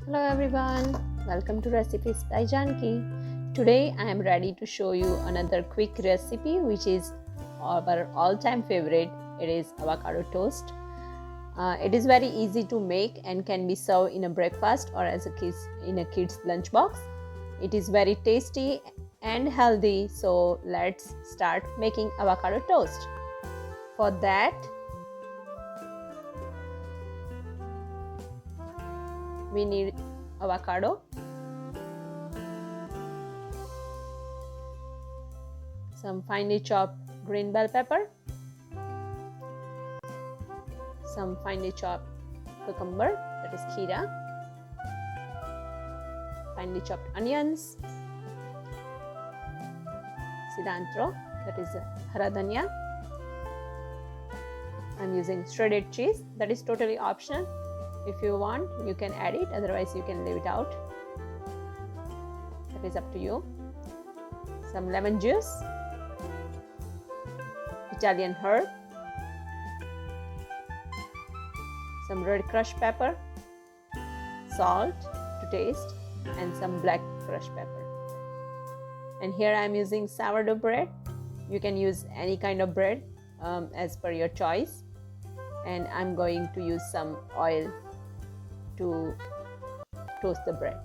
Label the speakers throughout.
Speaker 1: Hello everyone, welcome to Recipes by Janki. Today I am ready to show you another quick recipe which is our all-time favorite. It is avocado toast. It is very easy to make and can be served in a breakfast or as a kid's lunchbox. It is very tasty and healthy, so let's start making avocado toast. For that, we need avocado, some finely chopped green bell pepper, some finely chopped cucumber, that is kheera, finely chopped onions, cilantro, that is hara dhania. I'm using shredded cheese, that is totally optional. If you want, you can add it, otherwise you can leave it out. That is up to you. Some lemon juice, Italian herb, some red crushed pepper, salt to taste, and some black crushed pepper. And here I am using sourdough bread. You can use any kind of bread as per your choice. And I'm going to use some oil to toast the bread.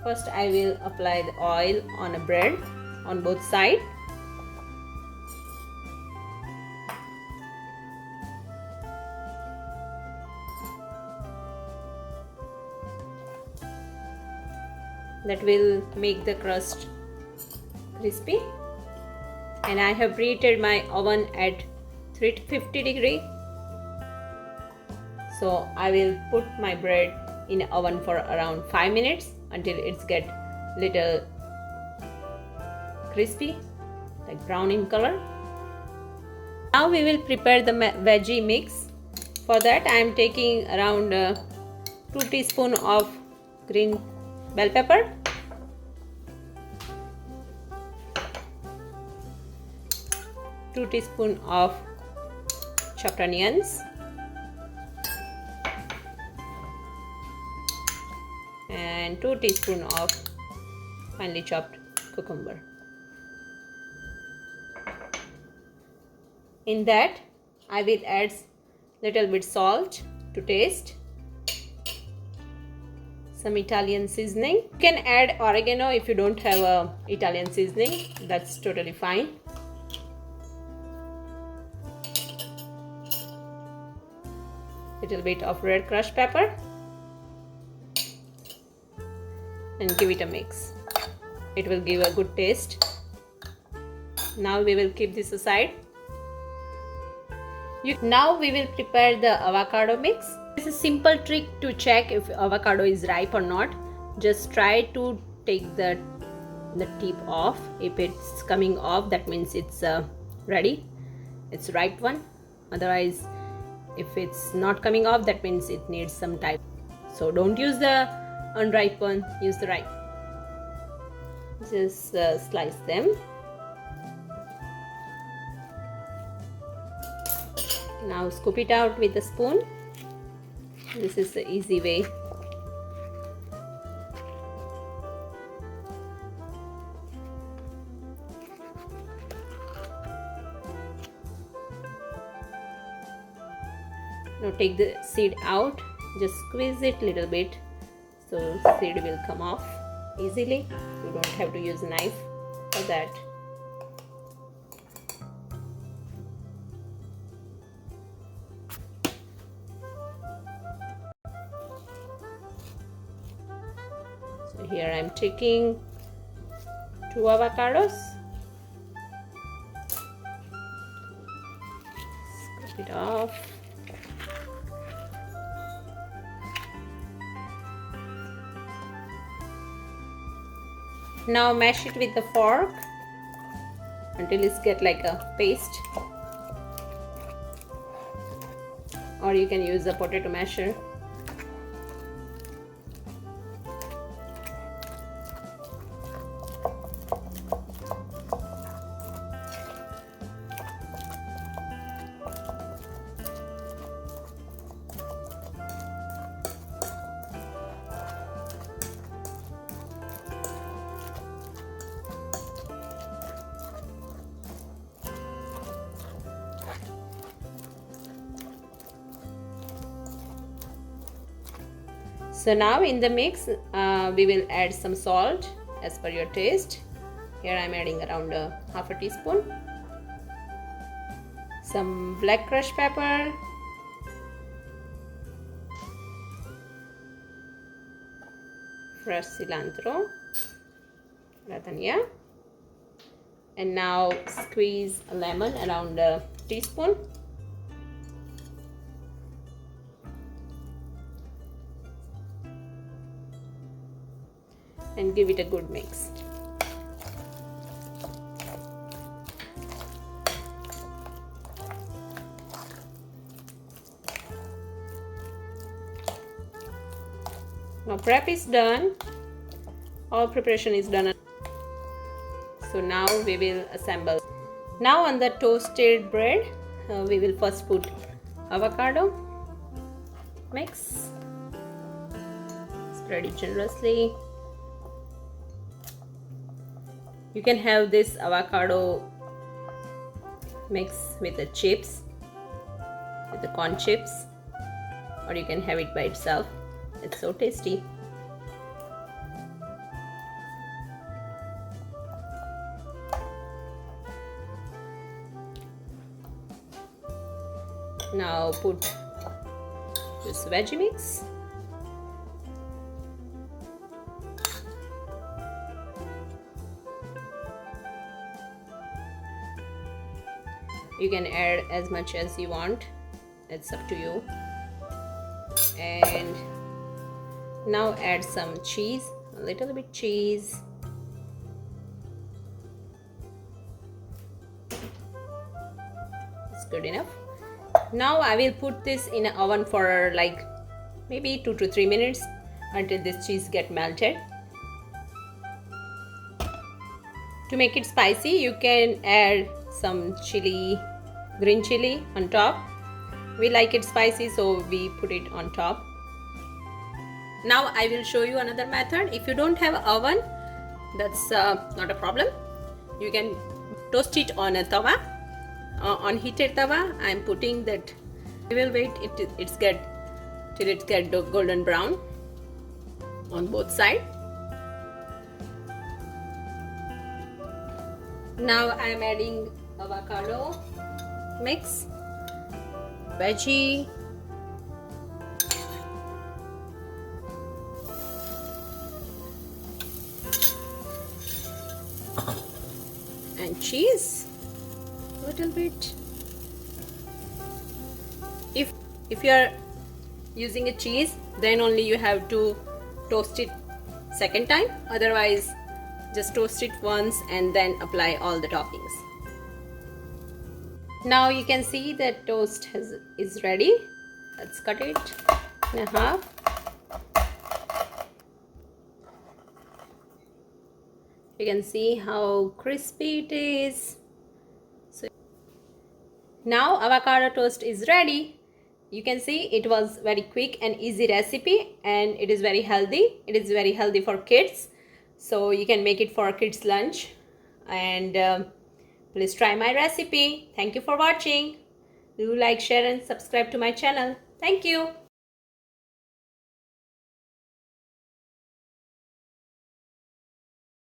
Speaker 1: First I will apply the oil on a bread on both sides. That will make the crust crispy. And I have preheated my oven at 350 degree. So I will put my bread in the oven for around 5 minutes until it's get little crispy, like brown in color. Now we will prepare the veggie mix. For that I am taking around 2 teaspoons of green bell pepper, 2 teaspoons of chopped onions, and 2 teaspoons of finely chopped cucumber. In that I will add little bit salt to taste, some Italian seasoning. You can add oregano if you don't have a Italian seasoning, that's totally fine. Little bit of red crushed pepper, and give it a mix. It will give a good taste. Now we will keep this aside. Now we will prepare the avocado mix. It's a simple trick to check if avocado is ripe or not. Just try to take the tip off. If it's coming off, that means it's ready. It's ripe one. Otherwise, if it's not coming off, that means it needs some time. So don't use the unripe one, use the ripe. Just slice them. Now scoop it out with a spoon. This is the easy way. Now take the seed out, just squeeze it a little bit so seed will come off easily. You don't have to use a knife for that. So here I am taking 2 avocados. Scoop it off. Now mash it with the fork until it's get like a paste, or you can use a potato masher. So now in the mix we will add some salt as per your taste. Here I am adding around half a teaspoon. Some black crushed pepper, fresh cilantro, dhania, and now squeeze a lemon around a teaspoon. And give it a good mix. Now prep is done. All preparation is done. So now we will assemble. Now on the toasted bread, we will first put avocado mix. Spread it generously. You can have this avocado mix with the chips, with the corn chips, or you can have it by itself. It's so tasty. Now put this veggie mix. You can add as much as you want, it's up to you. And now add some cheese, a little bit cheese. It's good enough. Now I will put this in an oven for like maybe 2 to 3 minutes until this cheese get melted. To make it spicy, you can add some chili, green chili on top. We like it spicy, so we put it on top. Now I will show you another method. If you don't have an oven, that's not a problem. You can toast it on a tawa, on heated tawa. I am putting that. We will wait till it get golden brown on both sides. Now I am adding avocado mix, veggie, and cheese a little bit. If you are using a cheese, then only you have to toast it second time. Otherwise, just toast it once and then apply all the toppings. Now you can see that toast is ready. Let's cut it in half. You can see how crispy it is. So now avocado toast is ready. You can see it was very quick and easy recipe, and it is very healthy. It is very healthy for kids. So you can make it for kids lunch, and please try my recipe. Thank you for watching. Do like, share and subscribe to my channel. Thank you.